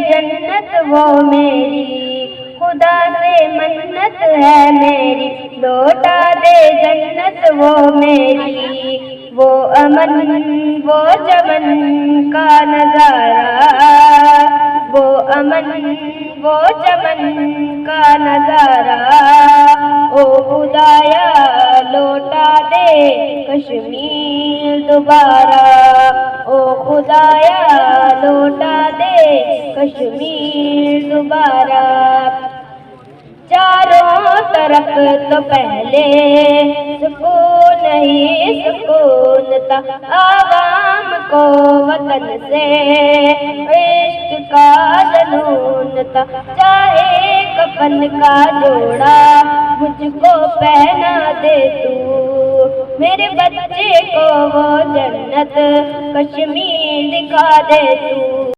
जन्नत वो मेरी, खुदा से मन्नत है मेरी, लौटा दे जन्नत वो मेरी। वो अमन वो चमन का नजारा, वो अमन वो चमन का नजारा, ओ खुदाया लौटा दे कश्मीर दोबारा, ओ खुदाया लौटा दे कश्मीर दोबारा। चारों तरफ तो पहले सुकून ही सुकून था, आवाम को वतन से इश्क का जुनून था। चाहे कफन का जोड़ा मुझको पहना दे तू, मेरे बच्चे को वो जन्नत कश्मीर दिखा दे तू।